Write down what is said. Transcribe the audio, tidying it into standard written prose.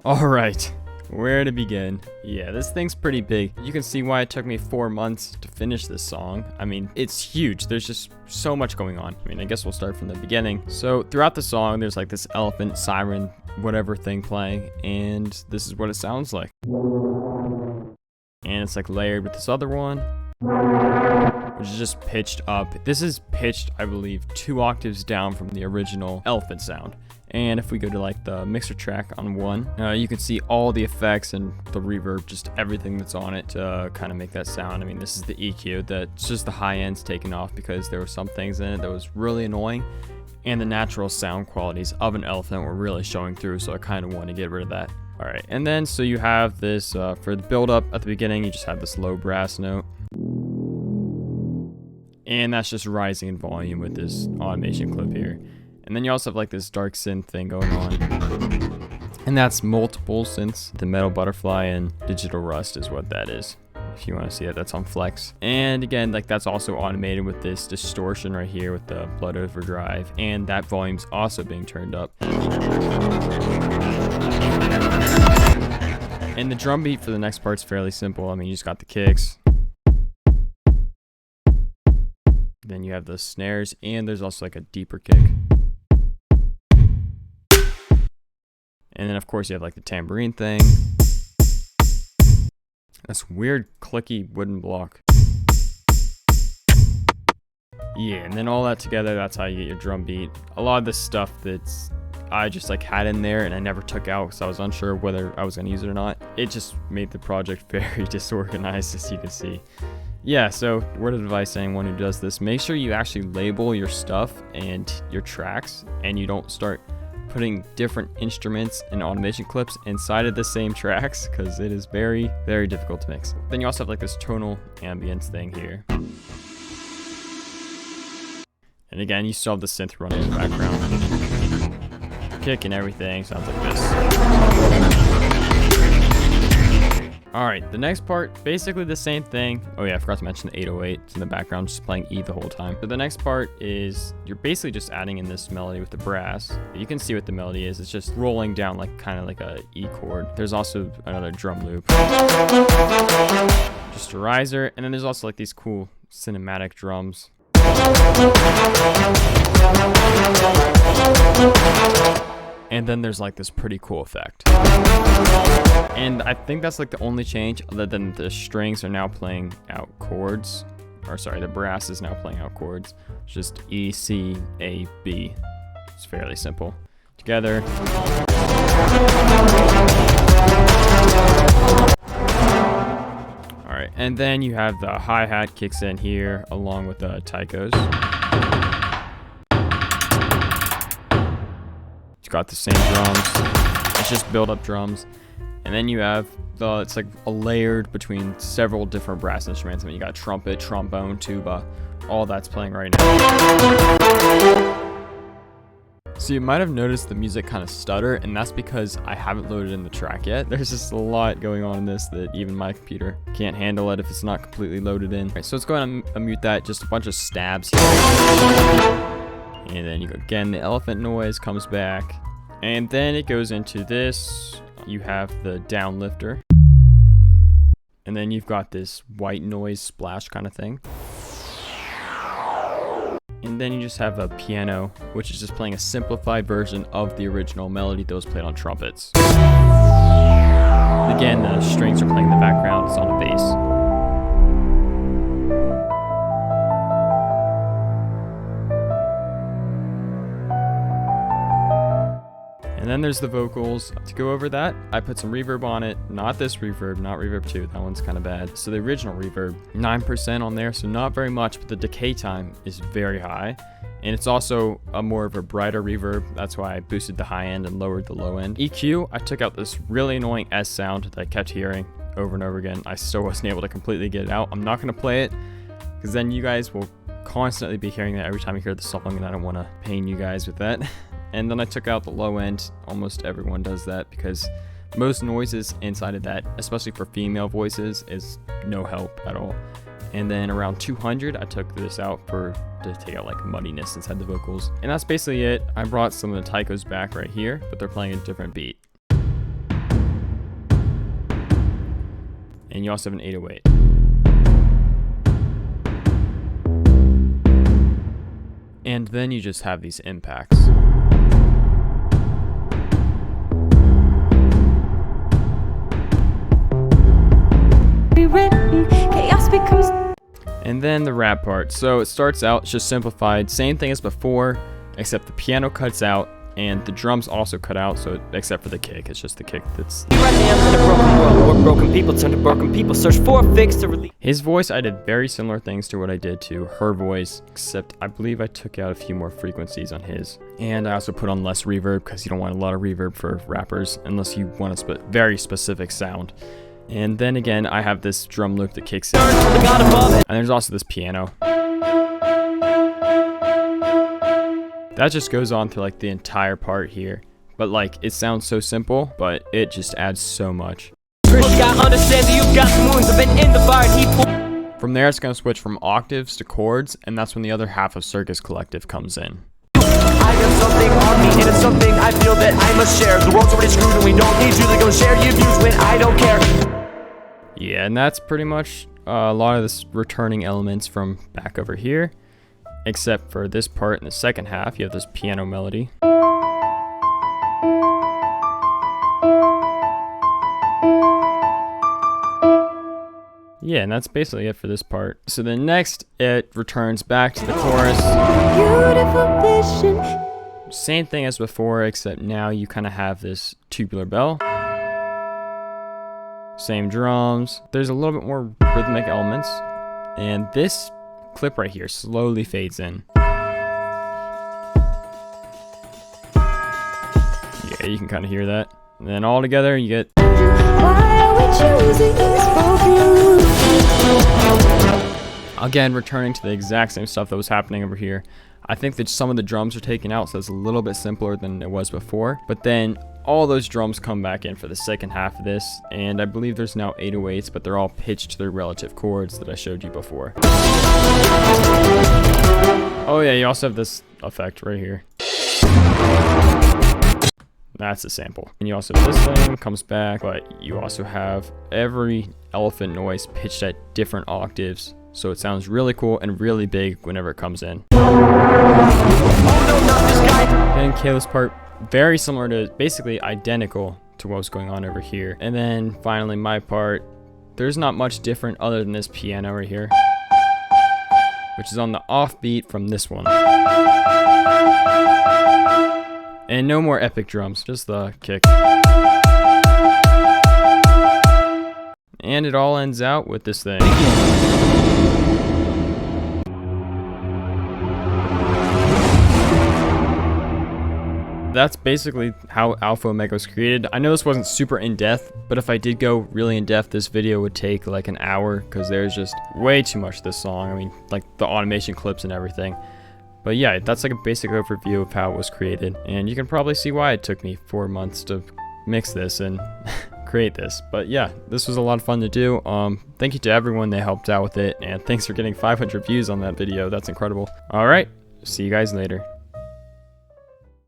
Alright, where to begin? Yeah, this thing's pretty big. You can see why it took me 4 months to finish this song. I mean, it's huge. There's just so much going on. I mean, I guess we'll start from the beginning. So throughout the song, there's like this elephant, siren, whatever thing playing, and this is what it sounds like. And it's like layered with this other one, which is just pitched up. This is pitched, I believe, 2 octaves down from the original elephant sound. And if we go to like the mixer track on 1, you can see all the effects and the reverb, just everything that's on it to kind of make that sound. I mean, this is the EQ that's just the high ends taken off because there were some things in it that was really annoying, and the natural sound qualities of an elephant were really showing through, so I kind of want to get rid of that. All right, and then so you have this for the build up at the beginning, you just have this low brass note. And that's just rising in volume with this automation clip here. And then you also have like this dark synth thing going on. And that's multiple synths. The Metal Butterfly and Digital Rust is what that is. If you want to see it, that's on Flex. And again, like that's also automated with this distortion right here with the Blood Overdrive. And that volume's also being turned up. And the drum beat for the next part's fairly simple. I mean, you just got the kicks. Then you have the snares, and there's also like a deeper kick. And then of course you have like the tambourine thing. That's weird clicky wooden block. Yeah, and then all that together, that's how you get your drum beat. A lot of this stuff that's I just like had in there and I never took out because I was unsure whether I was gonna use it or not. It just made the project very disorganized, as you can see. Yeah, so word of advice to anyone who does this, make sure you actually label your stuff and your tracks, and you don't start putting different instruments and automation clips inside of the same tracks, because it is very, very difficult to mix. Then you also have like this tonal ambience thing here. And again, you still have the synth running in the background. Kick and everything sounds like this. Alright, the next part, basically the same thing. Oh yeah, I forgot to mention the 808. It's in the background, just playing E the whole time. So the next part is, you're basically just adding in this melody with the brass. You can see what the melody is. It's just rolling down like kind of like a E chord. There's also another drum loop. Just a riser, and then there's also like these cool cinematic drums. And then there's like this pretty cool effect. And I think that's like the only change, other than the strings are now playing out chords. Or sorry, the brass is now playing out chords. It's just E, C, A, B. It's fairly simple. Together. Alright, and then you have the hi-hat kicks in here along with the taikos. It's got the same drums. It's just build-up drums. And then you have it's like a layered between several different brass instruments. I mean, you got trumpet, trombone, tuba, all that's playing right now. So you might have noticed the music kind of stutter, and that's because I haven't loaded in the track yet. There's just a lot going on in this that even my computer can't handle it if it's not completely loaded in. All right, so let's go ahead and unmute that. Just a bunch of stabs here. And then you go again, the elephant noise comes back. And then it goes into this. You have the down lifter. And then you've got this white noise splash kind of thing. And then you just have a piano, which is just playing a simplified version of the original melody that was played on trumpets. Again, the strings are playing in the background, it's on a bass. And then there's the vocals. To go over that, I put some reverb on it. Not this reverb, not reverb 2. That one's kind of bad. So the original reverb, 9% on there, so not very much, but the decay time is very high. And it's also a more of a brighter reverb. That's why I boosted the high end and lowered the low end. EQ, I took out this really annoying S sound that I kept hearing over and over again. I still wasn't able to completely get it out. I'm not going to play it, because then you guys will constantly be hearing that every time you hear the song, and I don't want to pain you guys with that. And then I took out the low end. Almost everyone does that, because most noises inside of that, especially for female voices, is no help at all. And then around 200, I took this out to take out like muddiness inside the vocals. And that's basically it. I brought some of the taikos back right here, but they're playing a different beat. and you also have an 808. And then you just have these impacts. And then the rap part. So it starts out just simplified, same thing as before, except the piano cuts out and the drums also cut out, so except for the kick, it's just the kick that's... Broken people turn to broken people, search for a fix to release. His voice, I did very similar things to what I did to her voice, except I believe I took out a few more frequencies on his. And I also put on less reverb, because you don't want a lot of reverb for rappers, unless you want a very specific sound. And then again, I have this drum loop that kicks in. And there's also this piano. That just goes on through like the entire part here. But like, it sounds so simple, but it just adds so much. From there, it's going to switch from octaves to chords, and that's when the other half of Circus Collective comes in. I got something on me, and it's something I feel that I must share. The world's already screwed, and we don't need you to go share your views when I don't care. Yeah, and that's pretty much a lot of this returning elements from back over here. Except for this part in the second half, you have this piano melody. Yeah, and that's basically it for this part. So then next, it returns back to the chorus. Beautiful vision. Same thing as before, except now you kind of have this tubular bell. Same drums. There's a little bit more rhythmic elements. And this clip right here slowly fades in. Yeah, you can kind of hear that. And then all together you get... Again, returning to the exact same stuff that was happening over here. I think that some of the drums are taken out, so it's a little bit simpler than it was before. But then all those drums come back in for the second half of this, and I believe there's now 808s, but they're all pitched to their relative chords that I showed you before. Oh yeah, you also have this effect right here. That's a sample. And you also have this thing, comes back, but you also have every elephant noise pitched at different octaves. So it sounds really cool and really big whenever it comes in. Then Kayla's part, very similar to, basically identical to what was going on over here. And then finally my part, there's not much different other than this piano right here, which is on the offbeat from this one. And no more epic drums, just the kick. And it all ends out with this thing. That's basically how Alpha Omega was created. I know this wasn't super in-depth, but if I did go really in-depth, this video would take like an hour because there's just way too much to this song. I mean, like the automation clips and everything. But yeah, that's like a basic overview of how it was created. And you can probably see why it took me 4 months to mix this and create this. But yeah, this was a lot of fun to do. Thank you to everyone that helped out with it. And thanks for getting 500 views on that video. That's incredible. All right, see you guys later.